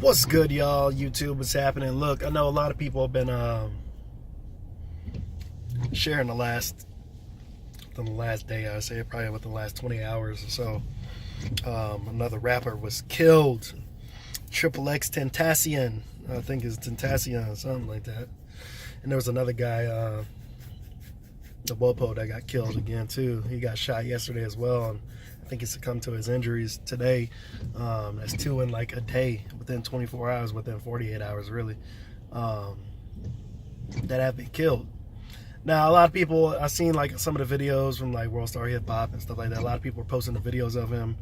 What's good, y'all? YouTube, what's happening? Look, I know a lot of people have been sharing the last day, I say probably within the last 20 hours or so. Another rapper was killed. Xxxtentacion, I think it's Tentacion, something like that. And there was another guy, the Wopo, that got killed again too. He got shot yesterday as well, and I think he succumbed to his injuries today. That's two in like a day, within 24 hours, within 48 hours really, that have been killed. Now, a lot of people, I've seen like some of the videos from like World Star Hip Hop and stuff like that. A lot of people are posting the videos of him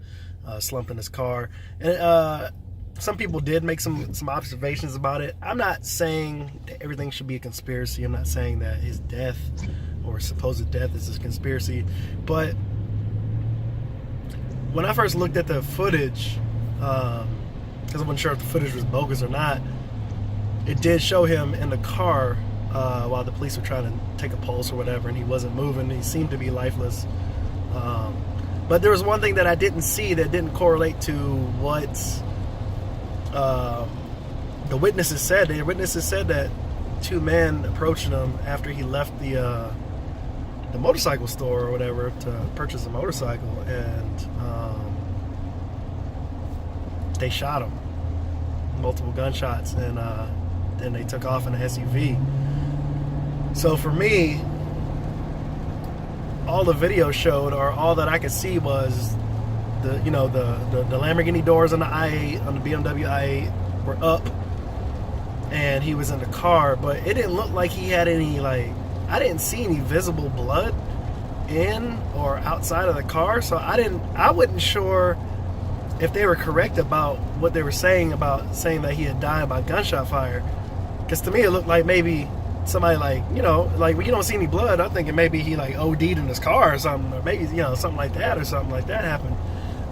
slumped in his car. And some people did make some observations about it. I'm not saying that everything should be a conspiracy. I'm not saying that his death or supposed death is a conspiracy. But when I first looked at the footage, because I wasn't sure if the footage was bogus or not, it did show him in the car while the police were trying to take a pulse or whatever, and he wasn't moving. He seemed to be lifeless. But there was one thing that I didn't see that didn't correlate to what the witnesses said. The witnesses said that two men approached him after he left the motorcycle store or whatever to purchase a motorcycle, and they shot him, multiple gunshots, and then they took off in an SUV. So for me, all the video showed, or all that I could see, was the Lamborghini doors on the i8, on the BMW i8 were up, and he was in the car, but it didn't look like he had any, like, I didn't see any visible blood in or outside of the car. So I wasn't sure if they were correct about what they were saying about saying that he had died by gunshot fire, because to me it looked like maybe somebody, like, like when you don't see any blood, I'm thinking maybe he like OD'd in his car or something, or maybe something like that happened.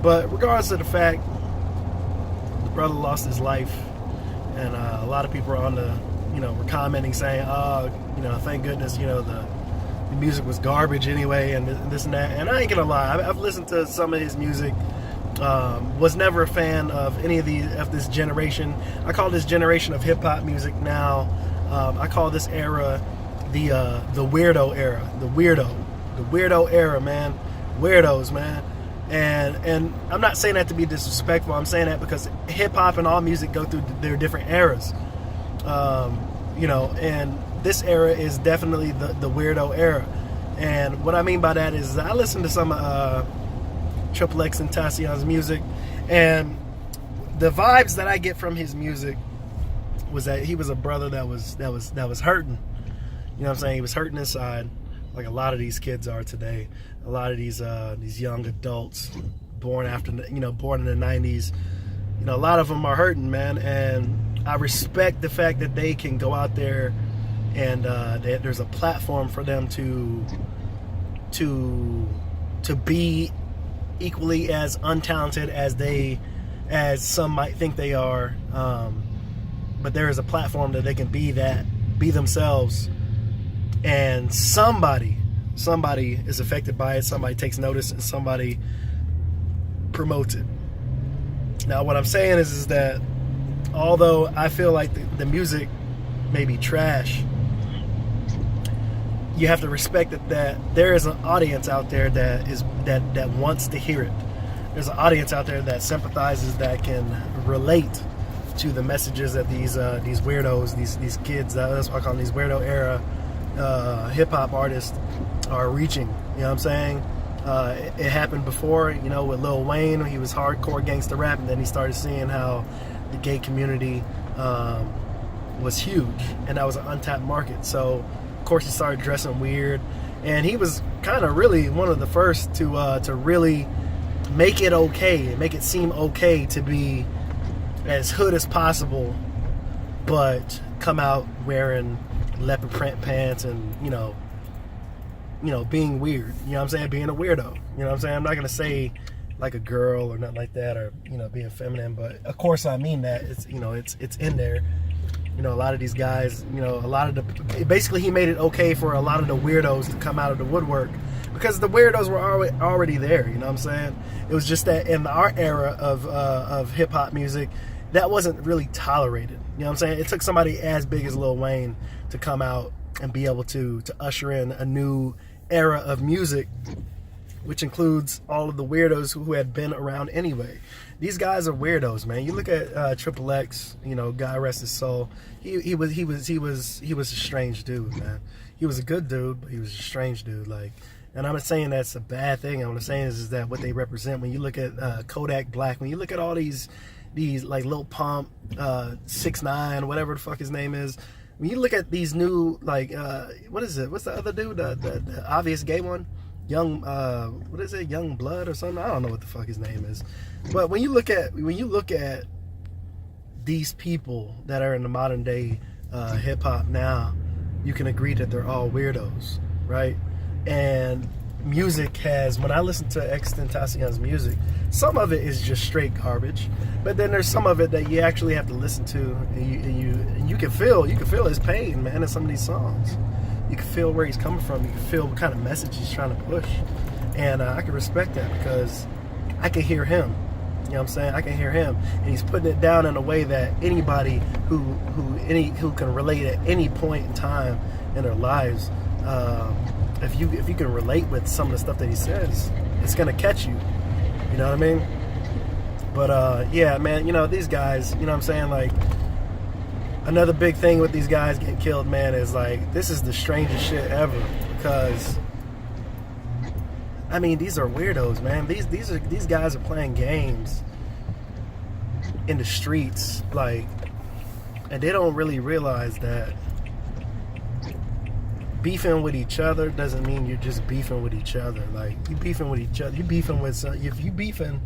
But regardless of the fact, the brother lost his life, and a lot of people are on the were commenting saying, thank goodness, the music was garbage anyway, and this and that. And I ain't gonna lie, I've listened to some of his music. Was never a fan of any of this generation. I call this generation of hip hop music now. I call this era the weirdo era, the weirdo era, man. Weirdos, man. And I'm not saying that to be disrespectful. I'm saying that because hip hop and all music go through their different eras. And this era is definitely the weirdo era. And what I mean by that is I listen to some Xxxtentacion's music, and the vibes that I get from his music was that he was a brother that was hurting. You know what I'm saying? He was hurting inside, like a lot of these kids are today. A lot of these young adults born in the 90s. A lot of them are hurting, man. And I respect the fact that they can go out there and there's a platform for them to be equally as untalented as some might think they are. But there is a platform that they can be themselves, and somebody is affected by it. Somebody takes notice, and somebody promotes it. Now, what I'm saying is that although I feel like the music may be trash, you have to respect that there is an audience out there that wants to hear it. There's an audience out there that sympathizes, that can relate to the messages that these weirdos, these kids, that's what I call them, these weirdo era hip hop artists are reaching. You know what I'm saying? It happened before, with Lil Wayne. He was hardcore gangster rap, and then he started seeing how the gay community was huge, and that was an untapped market. So of course he started dressing weird, and he was kind of really one of the first to really make it okay, make it seem okay to be as hood as possible, but come out wearing leopard print pants and being weird. You know what I'm saying? Being a weirdo. You know what I'm saying? I'm not gonna say like a girl or nothing like that, or being feminine, but of course I mean that. It's it's in there. A lot of these guys, basically he made it okay for a lot of the weirdos to come out of the woodwork, because the weirdos were already there. You know what I'm saying? It was just that in our era of hip hop music, that wasn't really tolerated. You know what I'm saying? It took somebody as big as Lil Wayne to come out and be able to usher in a new era of music, which includes all of the weirdos who had been around anyway. These guys are weirdos, man. You look at XXX, you know, God rest his soul. He was a strange dude, man. He was a good dude, but he was a strange dude. Like, and I'm not saying that's a bad thing. What I'm saying is that what they represent. When you look at Kodak Black, when you look at all these like Lil Pump, 6ix9ine, whatever the fuck his name is. When you look at these new, like, what is it? What's the other dude? The obvious gay one? Young, what is it? Young Blood or something? I don't know what the fuck his name is. But when you look at these people that are in the modern day hip hop now, you can agree that they're all weirdos, right? And music has, when I listen to Xxxtentacion's music, some of it is just straight garbage, but then there's some of it that you actually have to listen to, and you can feel his pain, man, in some of these songs. You can feel where he's coming from. You can feel what kind of message he's trying to push, and I can respect that because I can hear him. You know what I'm saying? I can hear him, and he's putting it down in a way that anybody who can relate at any point in time in their lives, if you can relate with some of the stuff that he says, it's gonna catch you. You know what I mean? But yeah, man, you know, these guys, you know what I'm saying? Like, another big thing with these guys getting killed, man, is like, this is the strangest shit ever, because I mean, these are weirdos, man. These guys are playing games in the streets, like, and they don't really realize that beefing with each other doesn't mean you're just beefing with each other. Like, you beefing with each other. You beefing with if you beefing,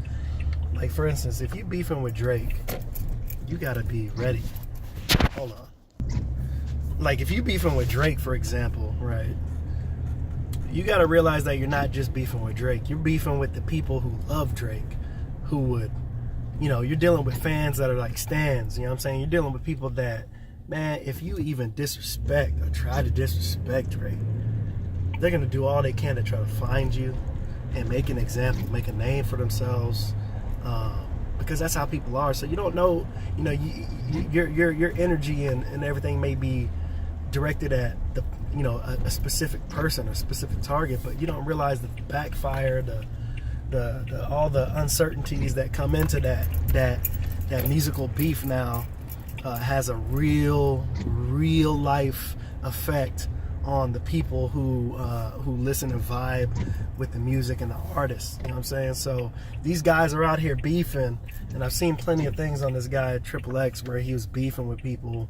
like, for instance, if you beefing with Drake, you gotta be ready. Hold on. Like, if you beefing with Drake, for example, right? You gotta realize that you're not just beefing with Drake. You're beefing with the people who love Drake, who would, you know, you're dealing with fans that are like stans. You know what I'm saying? You're dealing with people that, man, if you even disrespect or try to disrespect Drake, they're gonna do all they can to try to find you and make an example, make a name for themselves, because that's how people are. So you don't know, you know, your energy and everything may be directed at the, you know, a specific person or a specific target, but you don't realize that the backfire, the all the uncertainties that come into that musical beef now has a real life effect on the people who listen and vibe with the music and the artists. You know what I'm saying? So these guys are out here beefing, and I've seen plenty of things on this guy XXX where he was beefing with people.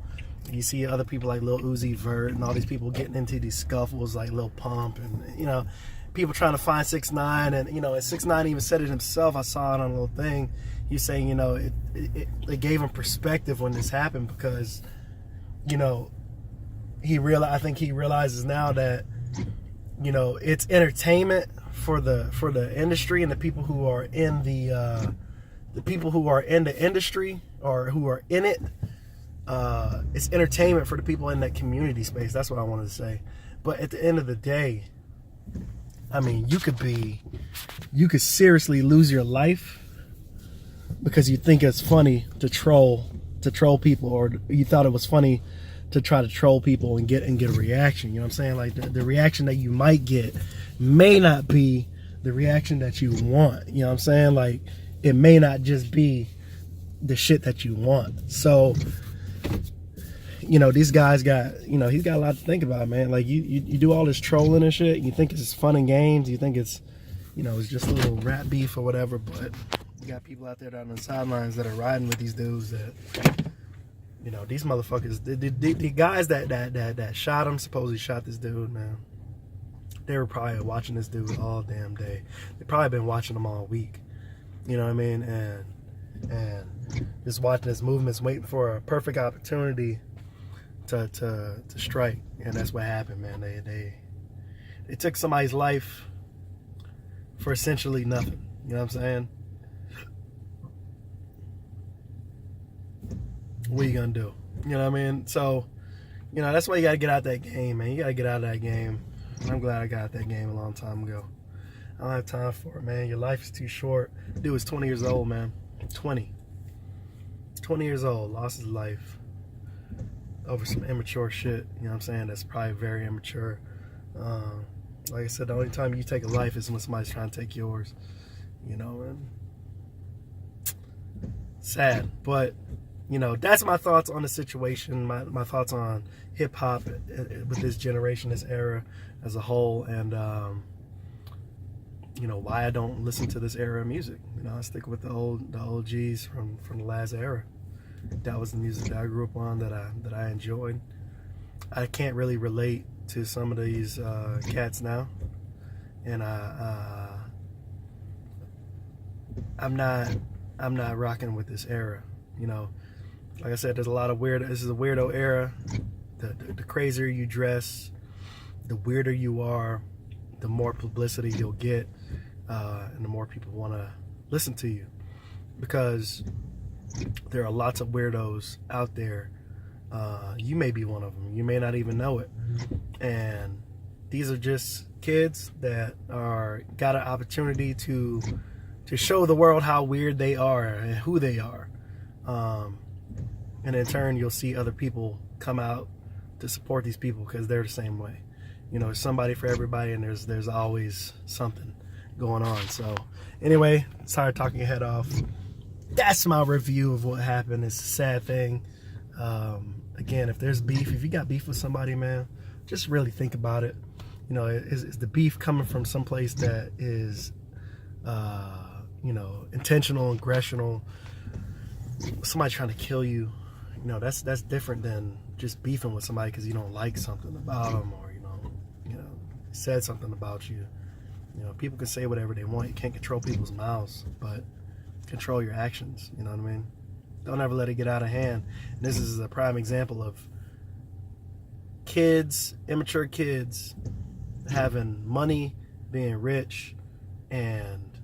You see other people like Lil Uzi Vert and all these people getting into these scuffles like Lil Pump, and, you know, people trying to find 6ix9ine, and, you know, and 6ix9ine even said it himself. I saw it on a little thing. He's saying, you know, it gave him perspective when this happened, because, you know, I think he realizes now that, you know, it's entertainment for the industry and the people who are in the people who are in the industry or who are in it. It's entertainment for the people in that community space. That's what I wanted to say. But at the end of the day, I mean, you could seriously lose your life because you think it's funny to troll people, or you thought it was funny to try to troll people and get a reaction. You know what I'm saying? Like, the reaction that you might get may not be the reaction that you want. You know what I'm saying? Like, it may not just be the shit that you want. So, you know, these guys got, you know, he's got a lot to think about, man. Like, you do all this trolling and shit, you think it's fun and games, you think it's, you know, it's just a little rap beef or whatever, but you got people out there down on the sidelines that are riding with these dudes that, you know, these motherfuckers, the guys that shot him, supposedly shot this dude, man, they were probably watching this dude all damn day. They probably been watching him all week, you know what I mean? And just watching his movements, waiting for a perfect opportunity to strike, and that's what happened, man. They took somebody's life for essentially nothing. You know what I'm saying? What are you gonna do? You know what I mean? So, you know, that's why you gotta get out that game, man. You gotta get out of that game. I'm glad I got out that game a long time ago. I don't have time for it, man. Your life is too short. Dude was 20 years old, man. 20. 20 years old, lost his life over some immature shit. You know what I'm saying? That's probably very immature. Like I said, the only time you take a life is when somebody's trying to take yours. You know, and sad. But, you know, that's my thoughts on the situation, my thoughts on hip-hop with this generation, this era as a whole, and, you know, why I don't listen to this era of music. You know, I stick with the OGs from the last era. That was the music that I grew up on, that I enjoyed. I can't really relate to some of these cats now, and I'm not rocking with this era. You know, like I said, there's a lot of weird. This is a weirdo era. The crazier you dress, the weirder you are, the more publicity you'll get, and the more people want to listen to you, because there are lots of weirdos out there. You may be one of them. You may not even know it. And these are just kids that got an opportunity to show the world how weird they are and who they are. And in turn, you'll see other people come out to support these people because they're the same way. You know, there's somebody for everybody, and there's always something going on. So anyway, sorry talking your head off. That's my review of what happened. It's a sad thing. Again, if there's beef, if you got beef with somebody, man, just really think about it. You know, is the beef coming from someplace that is, you know, intentional, aggressional, somebody trying to kill you? You know, that's different than just beefing with somebody because you don't like something about them, or you know, said something about you. You know, people can say whatever they want. You can't control people's mouths, but control your actions. You know what I mean? Don't ever let it get out of hand. And this is a prime example of kids, immature kids, having money, being rich, and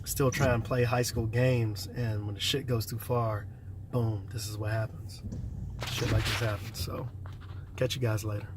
still trying to play high school games. And when the shit goes too far, boom, this is what happens. Shit like this happens. So, catch you guys later.